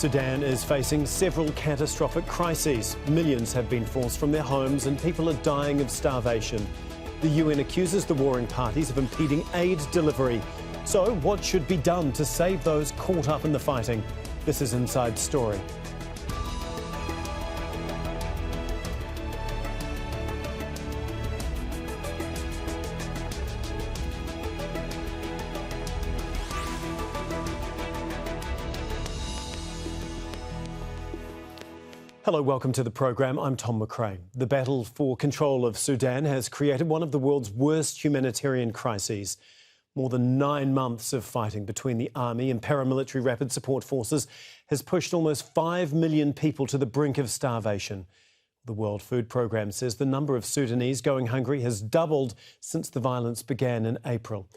Sudan is facing several catastrophic crises. Millions have been forced from their homes and people are dying of starvation. The UN accuses the warring parties of impeding aid delivery. So what should be done to save those caught up in the fighting? This is Inside Story. Hello, welcome to the program. I'm Tom McRrae. The battle for control of Sudan has created one of the world's worst humanitarian crises. More than 9 months of fighting between the army and paramilitary rapid support forces has pushed almost 5 million people to the brink of starvation. The World Food Programme says the number of Sudanese going hungry has doubled since the violence began in April.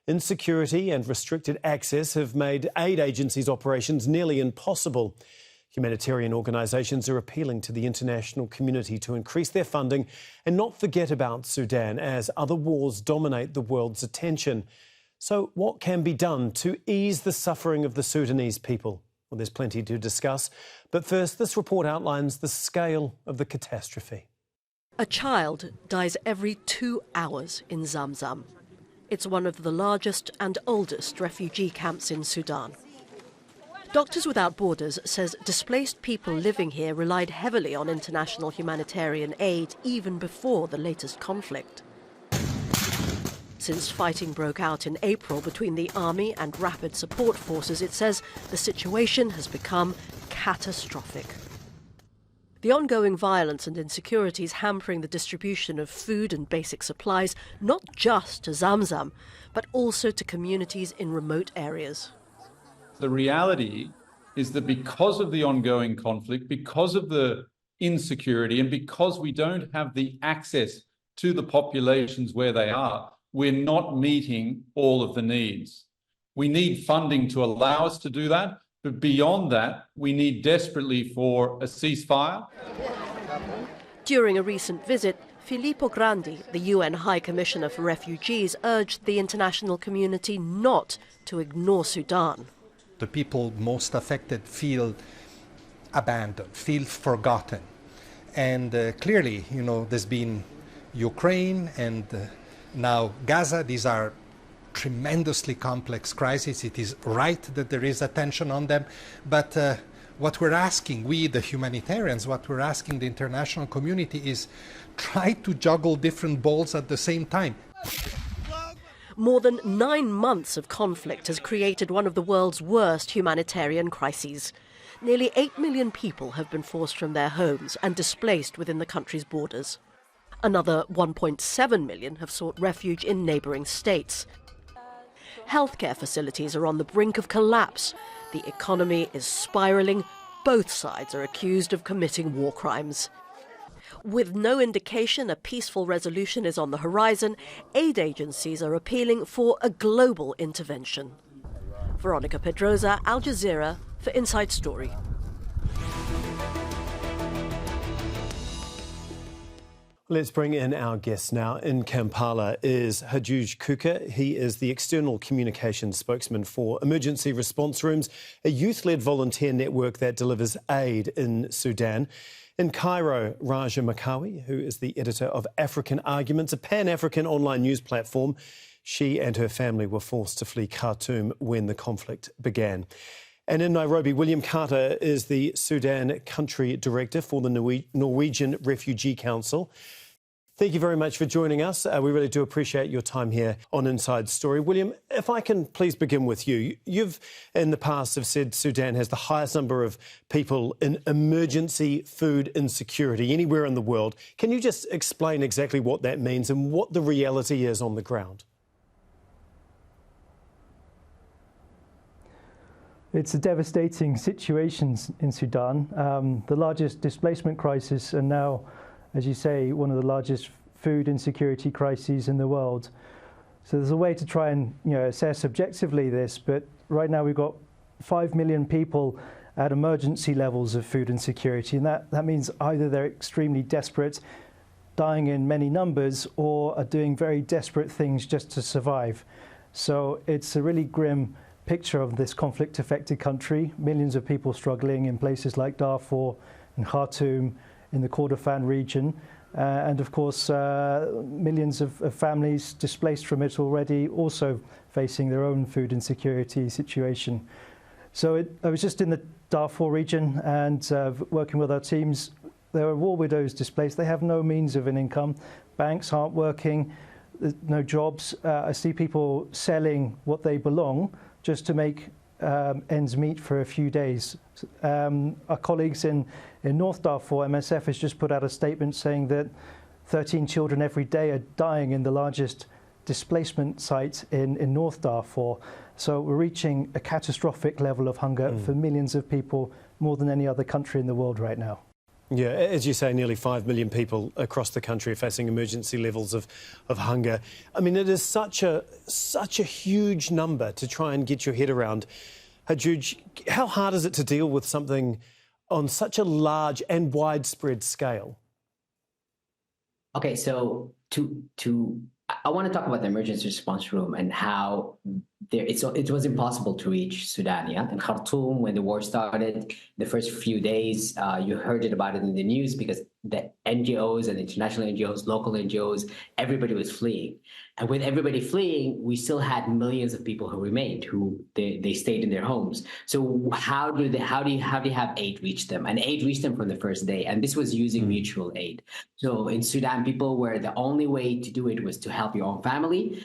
Insecurity and restricted access have made aid agencies' operations nearly impossible. Humanitarian organisations are appealing to the international community to increase their funding and not forget about Sudan as other wars dominate the world's attention. So what can be done to ease the suffering of the Sudanese people? Well, there's plenty to discuss. But first, this report outlines the scale of the catastrophe. A child dies every 2 hours in Zamzam. It's one of the largest and oldest refugee camps in Sudan. Doctors Without Borders says displaced people living here relied heavily on international humanitarian aid even before the latest conflict. Since fighting broke out in April between the army and rapid support forces, it says the situation has become catastrophic. The ongoing violence and insecurity is hampering the distribution of food and basic supplies, not just to Zamzam, but also to communities in remote areas. The reality is that because of the ongoing conflict, because of the insecurity, and because we don't have the access to the populations where they are, we're not meeting all of the needs. We need funding to allow us to do that, but beyond that, we need desperately for a ceasefire. During a recent visit, Filippo Grandi, the UN High Commissioner for Refugees, urged the international community not to ignore Sudan. The people most affected feel abandoned, feel forgotten. And clearly, there's been Ukraine and now Gaza. These are tremendously complex crises. It is right that there is attention on them. But what we're asking, we the humanitarians, what we're asking the international community is try to juggle different balls at the same time. More than 9 months of conflict has created one of the world's worst humanitarian crises. Nearly 8 million people have been forced from their homes and displaced within the country's borders. Another 1.7 million have sought refuge in neighbouring states. Healthcare facilities are on the brink of collapse. The economy is spiralling. Both sides are accused of committing war crimes. With no indication a peaceful resolution is on the horizon, aid agencies are appealing for a global intervention. Veronica Pedrosa, Al Jazeera, for Inside Story. Let's bring in our guest now. In Kampala is Hajooj Kuka. He is the external communications spokesman for Emergency Response Rooms, a youth-led volunteer network that delivers aid in Sudan. In Cairo, Raga Makawi, who is the editor of African Arguments, a pan-African online news platform. She and her family were forced to flee Khartoum when the conflict began. And in Nairobi, William Carter is the Sudan country director for the Norwegian Refugee Council. Thank you very much for joining us. We really do appreciate your time here on Inside Story. William, if I can please begin with you. You've, in the past, have said Sudan has the highest number of people in emergency food insecurity anywhere in the world. Can you just explain exactly what that means and what the reality is on the ground? It's a devastating situation in Sudan. The largest displacement crisis and now, as you say, one of the largest food insecurity crises in the world. So there's a way to try and assess objectively this, but right now we've got 5 million people at emergency levels of food insecurity, and that means either they're extremely desperate, dying in many numbers, or are doing very desperate things just to survive. So it's a really grim picture of this conflict-affected country. Millions of people struggling in places like Darfur and Khartoum, in the Kordofan region. And of course, millions of families displaced from it already, also facing their own food insecurity situation. So I was just in the Darfur region and working with our teams. There are war widows displaced. They have no means of an income. Banks aren't working, no jobs. I see people selling what they belong just to make ends meet for a few days. Our colleagues in North Darfur, MSF, has just put out a statement saying that 13 children every day are dying in the largest displacement site in North Darfur. So we're reaching a catastrophic level of hunger for millions of people, more than any other country in the world right now. Yeah, as you say, nearly 5 million people across the country are facing emergency levels of hunger. I mean, it is such a huge number to try and get your head around. Hajooj, how hard is it to deal with something on such a large and widespread scale? Okay, so I want to talk about the emergency response room and how it was impossible to reach Sudan. Yeah, in Khartoum, when the war started, the first few days, you heard about it in the news because the NGOs and international NGOs, local NGOs, everybody was fleeing. And with everybody fleeing, we still had millions of people who remained, who they stayed in their homes. So how do you have aid reach them? And aid reached them from the first day. And this was using mutual aid. So in Sudan, people were the only way to do it was to help your own family,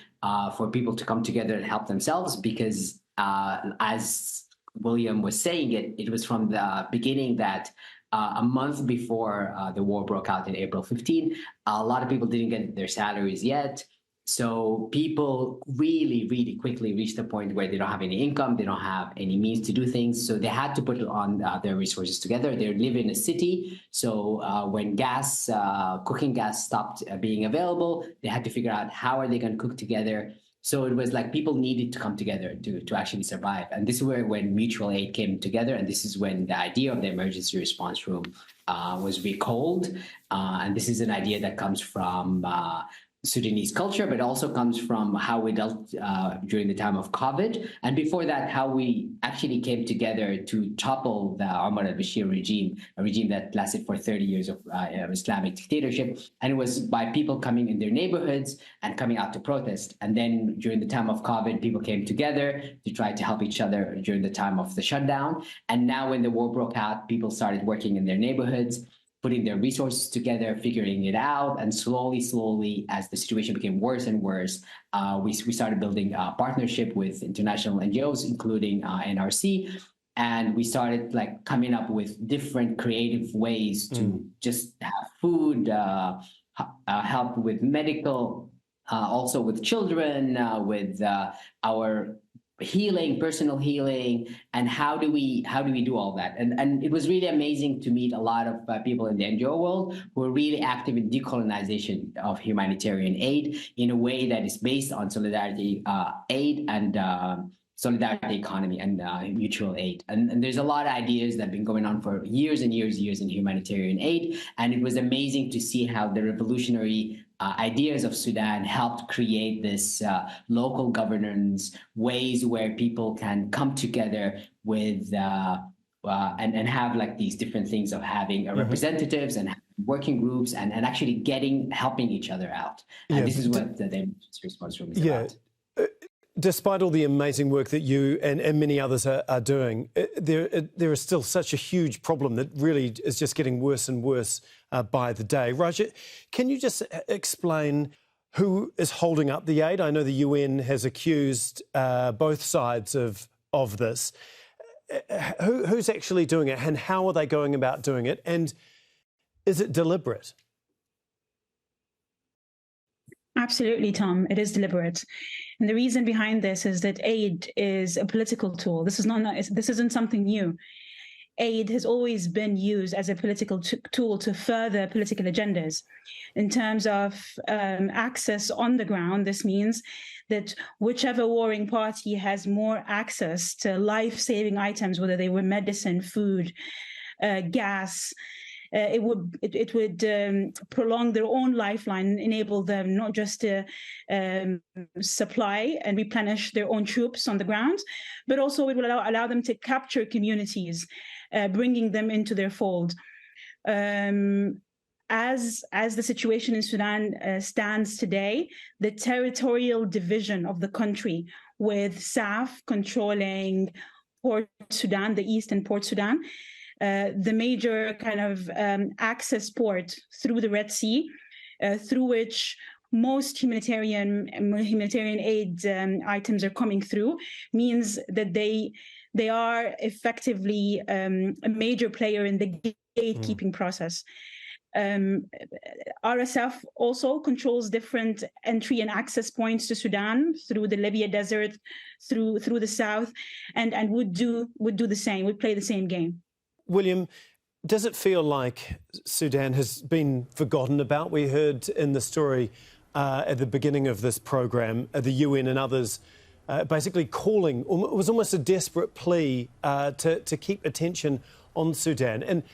for people to come together and help themselves, because as William was saying it was from the beginning that a month before the war broke out in April 15, a lot of people didn't get their salaries yet. So people really, really quickly reached the point where they don't have any income, they don't have any means to do things. So they had to put it on their resources together. They live in a city. So when cooking gas stopped being available, they had to figure out how are they going to cook together. So it was like people needed to come together to actually survive. And this is when mutual aid came together. And this is when the idea of the emergency response room was recalled. And this is an idea that comes from Sudanese culture, but also comes from how we dealt during the time of COVID. And before that, how we actually came together to topple the Omar al-Bashir regime, a regime that lasted for 30 years of Islamic dictatorship. And it was by people coming in their neighborhoods and coming out to protest. And then during the time of COVID, people came together to try to help each other during the time of the shutdown. And now when the war broke out, people started working in their neighborhoods, putting their resources together, figuring it out, and slowly, as the situation became worse and worse, we started building a partnership with international NGOs, including NRC, and we started coming up with different creative ways to just have food, help with medical, also with children, with our healing, personal healing, and how do we do all that? And it was really amazing to meet a lot of people in the NGO world who are really active in decolonization of humanitarian aid in a way that is based on solidarity aid and solidarity economy and mutual aid. And there's a lot of ideas that have been going on for years and years in humanitarian aid. And it was amazing to see how the revolutionary ideas of Sudan helped create this local governance, ways where people can come together with and have these different things of having representatives and working groups and actually helping each other out. And this is what the emergency response room is about. Despite all the amazing work that you and many others are doing, there is still such a huge problem that really is just getting worse and worse by the day. Raja, can you just explain who is holding up the aid? I know the UN has accused both sides of this. Who's actually doing it, and how are they going about doing it? And is it deliberate? Absolutely, Tom. It is deliberate. And the reason behind this is that aid is a political tool. This isn't something new. Aid has always been used as a political tool to further political agendas. In terms of access on the ground, this means that whichever warring party has more access to life-saving items, whether they were medicine, food, gas, it would prolong their own lifeline, enable them not just to supply and replenish their own troops on the ground, but also it will allow them to capture communities, bringing them into their fold. As the situation in Sudan stands today, the territorial division of the country, with SAF controlling Port Sudan, the east and Port Sudan, the major kind of access port through the Red Sea, through which most humanitarian aid items are coming through, means that they are effectively a major player in the gatekeeping process. RSF also controls different entry and access points to Sudan through the Libya desert, through the south, and would do the same, would play the same game. William, does it feel like Sudan has been forgotten about? We heard in the story at the beginning of this program, the UN and others basically calling, it was almost a desperate plea to keep attention on Sudan.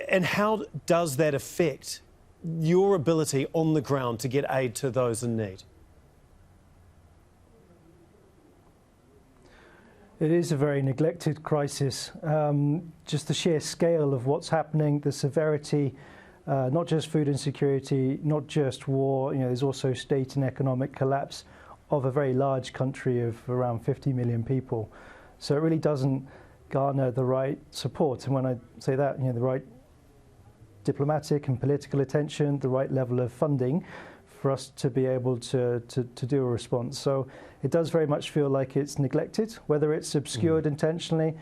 And how does that affect your ability on the ground to get aid to those in need? It is a very neglected crisis. Just the sheer scale of what's happening, the severity, not just food insecurity, not just war, there's also state and economic collapse of a very large country of around 50 million people. So it really doesn't garner the right support. And when I say that, the right diplomatic and political attention, the right level of funding for us to be able to do a response. So it does very much feel like it's neglected, whether it's obscured intentionally,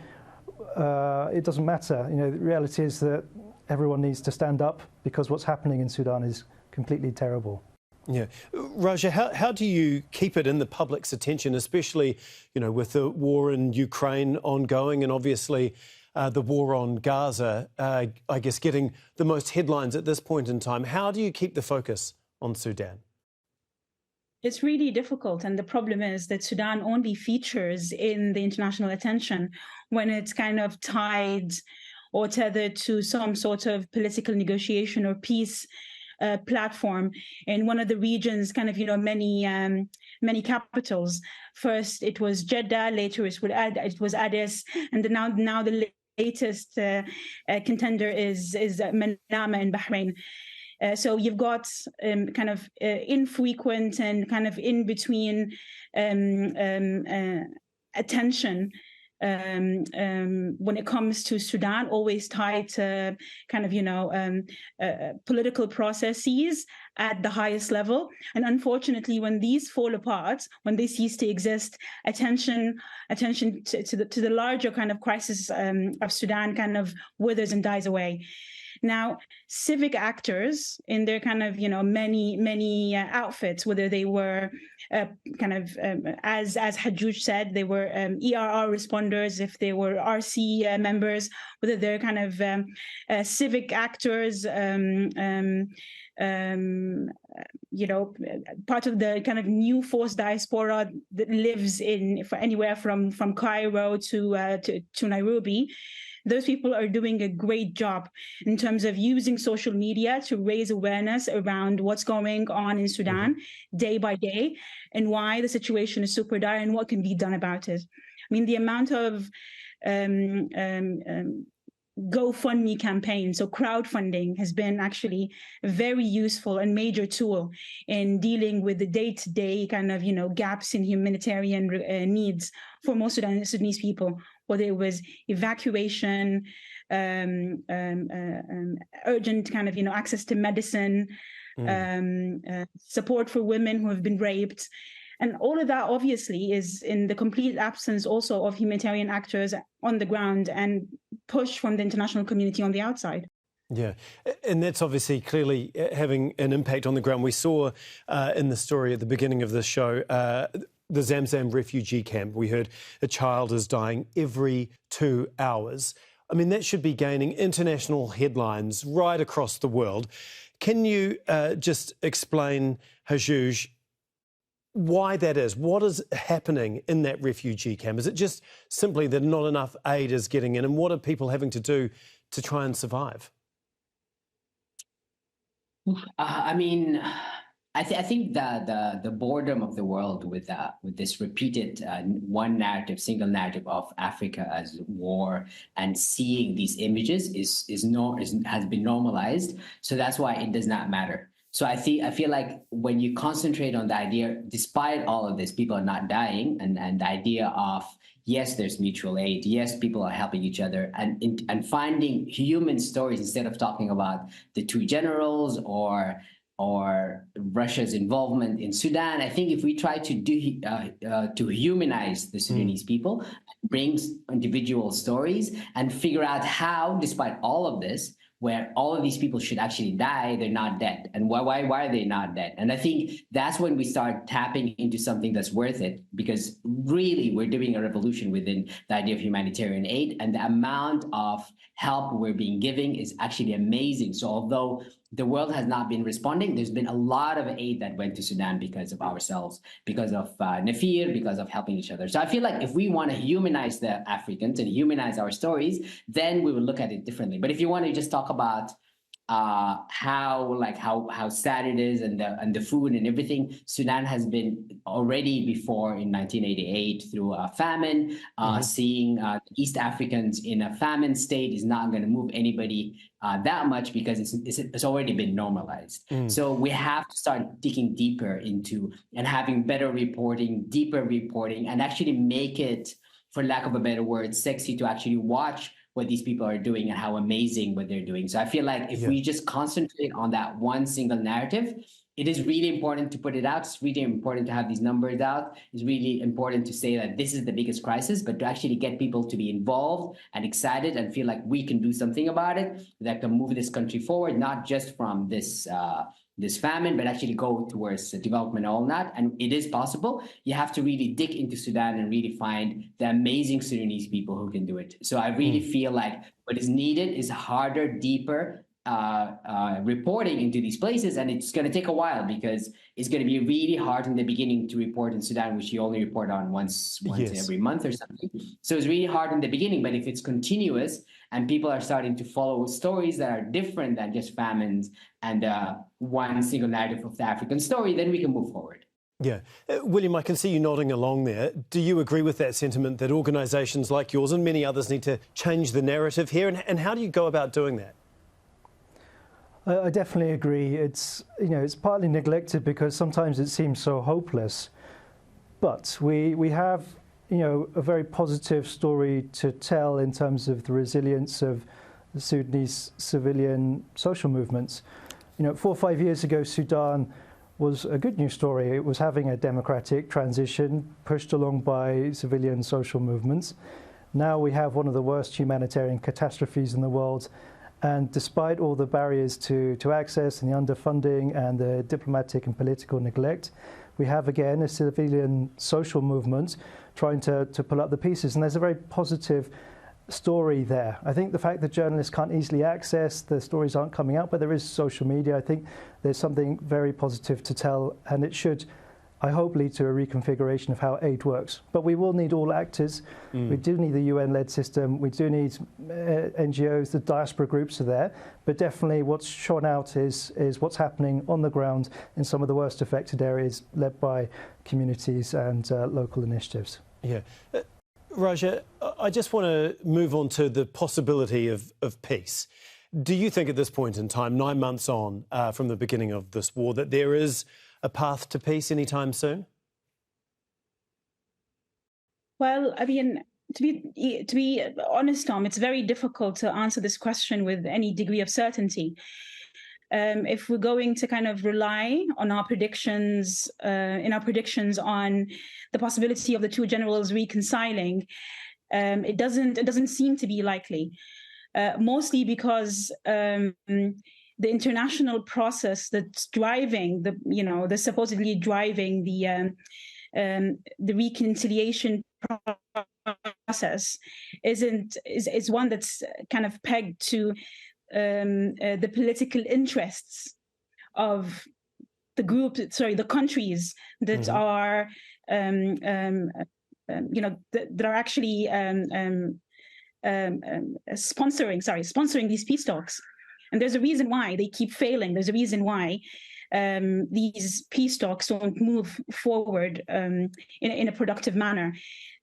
it doesn't matter. The reality is that everyone needs to stand up because what's happening in Sudan is completely terrible. Yeah. Raja, how do you keep it in the public's attention, especially, with the war in Ukraine ongoing and obviously the war on Gaza, I guess, getting the most headlines at this point in time? How do you keep the focus on Sudan? It's really difficult. And the problem is that Sudan only features in the international attention when it's kind of tied or tethered to some sort of political negotiation or peace platform in one of the region's kind of, many capitals. First, it was Jeddah, later it was Addis, and now the latest contender is Manama in Bahrain. So you've got kind of infrequent and kind of in between attention when it comes to Sudan, always tied to kind of, political processes at the highest level. And unfortunately, when these fall apart, when they cease to exist, attention to the larger kind of crisis of Sudan kind of withers and dies away. Now, civic actors in their kind of, many outfits, whether they were as Hajooj said, they were ERR responders, if they were RC members, whether they're kind of civic actors, part of the kind of new forced diaspora that lives for anywhere from Cairo to Nairobi. Those people are doing a great job in terms of using social media to raise awareness around what's going on in Sudan day by day and why the situation is super dire and what can be done about it. I mean, the amount of GoFundMe campaigns, so crowdfunding, has been actually a very useful and major tool in dealing with the day-to-day kind of, gaps in humanitarian needs for most Sudanese people, whether it was evacuation, urgent kind of, access to medicine, support for women who have been raped. And all of that obviously is in the complete absence also of humanitarian actors on the ground and push from the international community on the outside. Yeah, and that's obviously clearly having an impact on the ground. We saw in the story at the beginning of the show, the Zamzam refugee camp, we heard a child is dying every 2 hours. I mean, that should be gaining international headlines right across the world. Can you just explain, Hajooj, why that is? What is happening in that refugee camp? Is it just simply that not enough aid is getting in? And what are people having to do to try and survive? I mean, I think the boredom of the world with this repeated one narrative, single narrative of Africa as war, and seeing these images has been normalized. So that's why it does not matter. So I feel like when you concentrate on the idea, despite all of this, people are not dying, and the idea of yes, there's mutual aid, yes, people are helping each other, and finding human stories instead of talking about the two generals or Russia's involvement in Sudan. I think if we try to humanize the Sudanese people, bring individual stories, and figure out how, despite all of this, where all of these people should actually die, they're not dead. And why are they not dead? And I think that's when we start tapping into something that's worth it, because really we're doing a revolution within the idea of humanitarian aid, and the amount of help we're being giving is actually amazing. So although the world has not been responding, there's been a lot of aid that went to Sudan because of ourselves, because of Nafir, because of helping each other. So I feel like if we want to humanize the Africans and humanize our stories, then we will look at it differently. But if you want to just talk about how sad it is, and the food and everything, Sudan has been already before in 1988 through a famine. Seeing East Africans in a famine state is not going to move anybody that much, because it's already been normalized. So we have to start digging deeper into and having better reporting, deeper reporting, and actually make it, for lack of a better word, sexy to actually watch what these people are doing and how amazing what they're doing. So I feel like if we just concentrate on that one single narrative, it is really important to put it out. It's really important to have these numbers out. It's really important to say that this is the biggest crisis, but to actually get people to be involved and excited and feel like we can do something about it, that can move this country forward, not just from this famine, but actually go towards development and all that. And it is possible. You have to really dig into Sudan and really find the amazing Sudanese people who can do it. So I really feel like what is needed is harder, deeper reporting into these places. And it's going to take a while, because it's going to be really hard in the beginning to report in Sudan, which you only report on once every month or something. So it's really hard in the beginning, but if it's continuous and people are starting to follow stories that are different than just famines and one single narrative of the African story, then we can move forward. Yeah. William, I can see you nodding along there. Do you agree with that sentiment that organisations like yours and many others need to change the narrative here? And how do you go about doing that? I definitely agree. It's partly neglected because sometimes it seems so hopeless. But we have a very positive story to tell in terms of the resilience of the Sudanese civilian social movements. 4 or 5 years ago, Sudan was a good news story. It was having a democratic transition pushed along by civilian social movements. Now we have one of the worst humanitarian catastrophes in the world. And despite all the barriers to access and the underfunding and the diplomatic and political neglect, we have again a civilian social movement trying to pull up the pieces. And there's a very positive story there. I think the fact that journalists can't easily access, the stories aren't coming out, but there is social media. I think there's something very positive to tell, and it should, I hope, lead to a reconfiguration of how aid works. But we will need all actors. We do need the UN-led system. We do need NGOs. The diaspora groups are there. But definitely what's shone out is what's happening on the ground in some of the worst affected areas, led by communities and local initiatives. Yeah. Raja, I just want to move on to the possibility of peace. Do you think at this point in time, 9 months on from the beginning of this war, that there is a path to peace anytime soon? Well, I mean, to be honest, Tom, it's very difficult to answer this question with any degree of certainty. If we're going to kind of rely on our predictions, on the possibility of the two generals reconciling, it doesn't seem to be likely. Mostly because the international process that's driving the supposedly driving the reconciliation process is one that's kind of pegged to the political interests of the countries that are that are actually sponsoring these peace talks. And there's a reason why they keep failing. There's a reason why these peace talks don't move forward in a productive manner.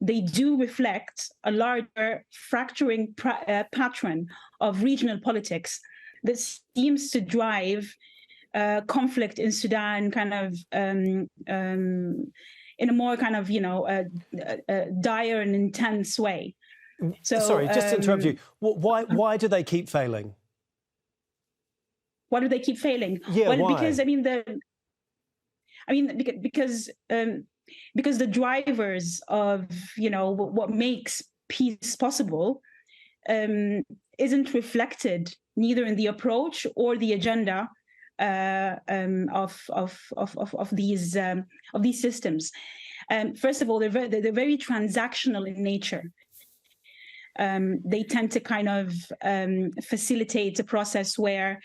They do reflect a larger fracturing pattern of regional politics that seems to drive conflict in Sudan kind of in a more kind of, dire and intense way. So, sorry, just to interrupt you. Why do they keep failing? Why do they keep failing? Yeah, well, why? Because the drivers of what makes peace possible isn't reflected neither in the approach or the agenda of these systems. First of all, they're very transactional in nature. They tend to kind of facilitate a process where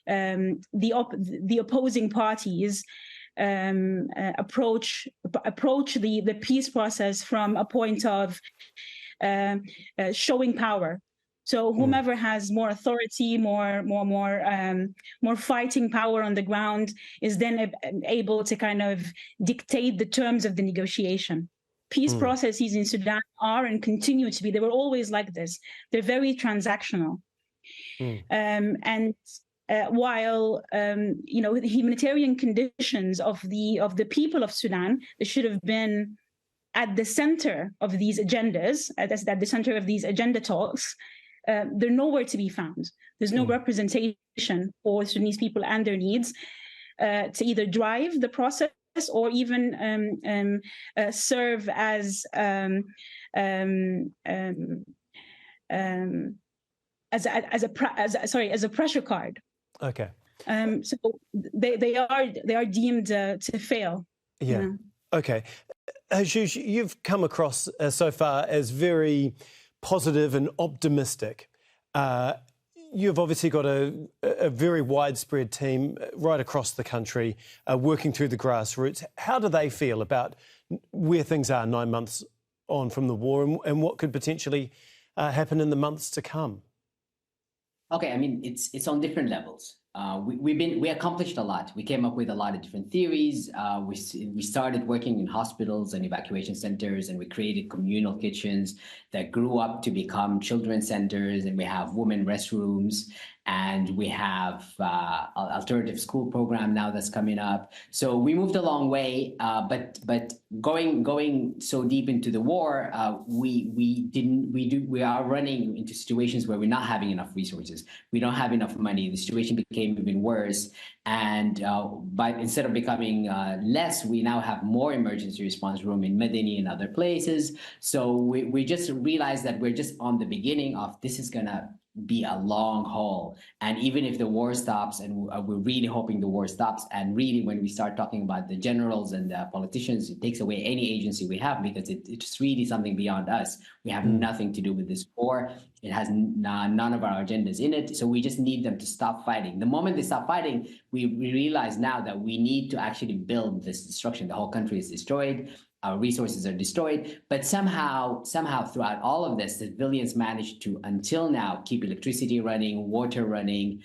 the opposing parties approach the peace process from a point of showing power. So whomever has more authority, more fighting power on the ground is then able to kind of dictate the terms of the negotiation. Peace processes in Sudan are and continue to be. They were always like this. They're very transactional. While the humanitarian conditions of the people of Sudan, they should have been at the center of these agendas, at the center of these agenda talks. They're nowhere to be found. There's no representation for Sudanese people and their needs to either drive the process or even serve as a pressure card. Okay. So they are deemed to fail. Yeah. Okay. Hajooj, you've come across so far as very positive and optimistic. You've obviously got a very widespread team right across the country working through the grassroots. How do they feel about where things are 9 months on from the war and what could potentially happen in the months to come? Okay, I mean, it's on different levels. We accomplished a lot. We came up with a lot of different theories. We started working in hospitals and evacuation centers, and we created communal kitchens that grew up to become children's centers, and we have women restrooms, and we have alternative school program now that's coming up. So we moved a long way, but going so deep into the war, we are running into situations where we're not having enough resources. We don't have enough money. The situation became even worse, and but instead of becoming less, we now have more emergency response room in Medini and other places. So we just realized that we're just on the beginning of this is gonna be a long haul. And even if the war stops, and we're really hoping the war stops, and really when we start talking about the generals and the politicians, it takes away any agency we have, because it's really something beyond us. We have nothing to do with this war. It has none of our agendas in it. So we just need them to stop fighting. The moment they stop fighting, we realize now that we need to actually build this destruction. The whole country is destroyed. Our resources are destroyed, but somehow throughout all of this, the civilians managed to, until now, keep electricity running, water running,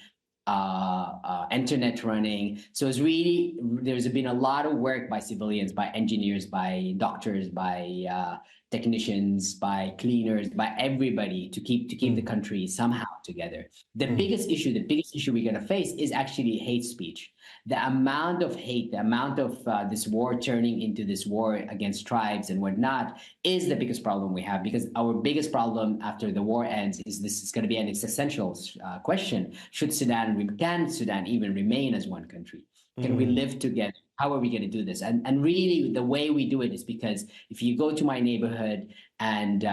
internet running. So it's really, there's been a lot of work by civilians, by engineers, by doctors, by technicians, by cleaners, by everybody to keep the country somehow together. The biggest issue we're going to face is actually hate speech. The amount of hate, the amount of this war turning into this war against tribes and whatnot is the biggest problem we have, because our biggest problem after the war ends is this is going to be an existential question. Can Sudan even remain as one country? Can we live together? How are we going to do this? And really, the way we do it is because if you go to my neighborhood and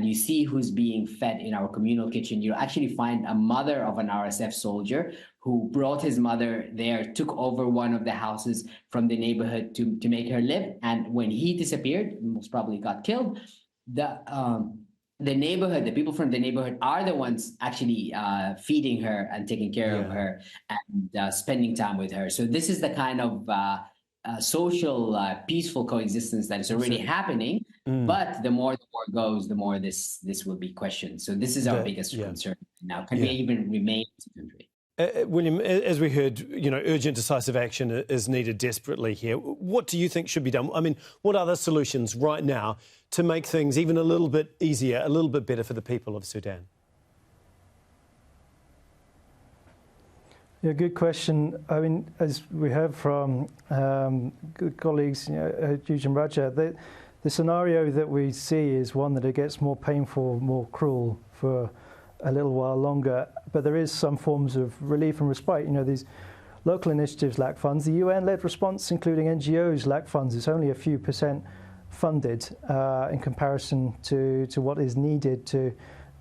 you see who's being fed in our communal kitchen, you'll actually find a mother of an RSF soldier who brought his mother there, took over one of the houses from the neighborhood to make her live. And when he disappeared, most probably got killed, the neighborhood, the people from the neighborhood are the ones actually feeding her and taking care of her and spending time with her. So this is the kind of social, peaceful coexistence that is already happening. But the more the war goes, the more this will be questioned. So this is our biggest concern now. Can we even remain as a country? William, as we heard, urgent decisive action is needed desperately here. What do you think should be done? I mean, what are the solutions right now to make things even a little bit easier, a little bit better for the people of Sudan? Yeah, good question. I mean, as we heard from good colleagues, Hajooj and Raga, the scenario that we see is one that it gets more painful, more cruel for a little while longer. But there is some forms of relief and respite. These local initiatives lack funds. The UN-led response, including NGOs, lack funds. It's only a few % funded in comparison to what is needed to,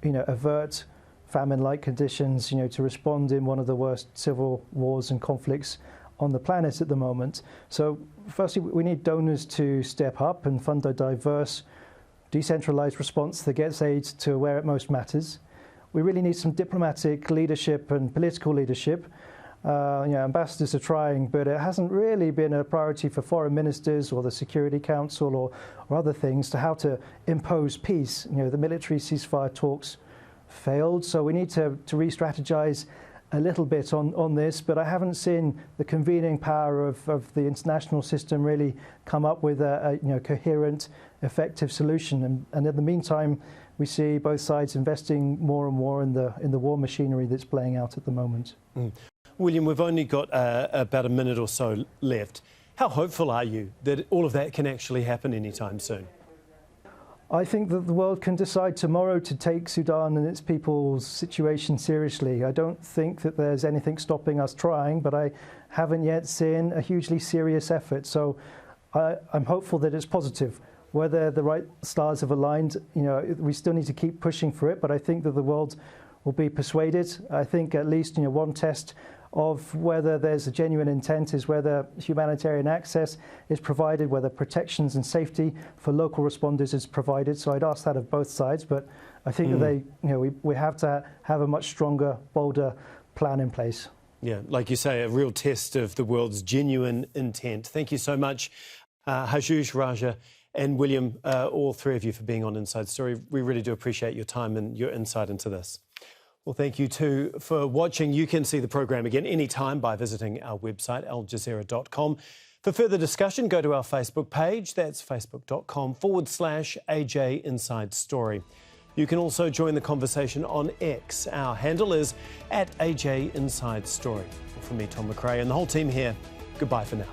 avert famine-like conditions, to respond in one of the worst civil wars and conflicts on the planet at the moment. So firstly, we need donors to step up and fund a diverse, decentralized response that gets aid to where it most matters. We really need some diplomatic leadership and political leadership. Ambassadors are trying, but it hasn't really been a priority for foreign ministers or the Security Council or other things to how to impose peace. The military ceasefire talks failed, so we need to re-strategize a little bit on this, but I haven't seen the convening power of the international system really come up with a coherent, effective solution. And in the meantime, we see both sides investing more and more in the war machinery that's playing out at the moment. William, we've only got about a minute or so left. How hopeful are you that all of that can actually happen anytime soon? I think that the world can decide tomorrow to take Sudan and its people's situation seriously. I don't think that there's anything stopping us trying, but I haven't yet seen a hugely serious effort. So I'm hopeful that it's positive. Whether the right stars have aligned, we still need to keep pushing for it, but I think that the world will be persuaded. I think at least, one test of whether there's a genuine intent is whether humanitarian access is provided, whether protections and safety for local responders is provided. So I'd ask that of both sides, but I think that we have to have a much stronger, bolder plan in place. Yeah, like you say, a real test of the world's genuine intent. Thank you so much, Hajooj, Raga and William, all three of you for being on Inside Story. We really do appreciate your time and your insight into this. Well, thank you too for watching. You can see the program again anytime by visiting our website, aljazeera.com. For further discussion, go to our Facebook page. That's facebook.com/AJ Inside Story. You can also join the conversation on X. Our handle is @AJ Inside Story. From me, Tom McRrae, and the whole team here, goodbye for now.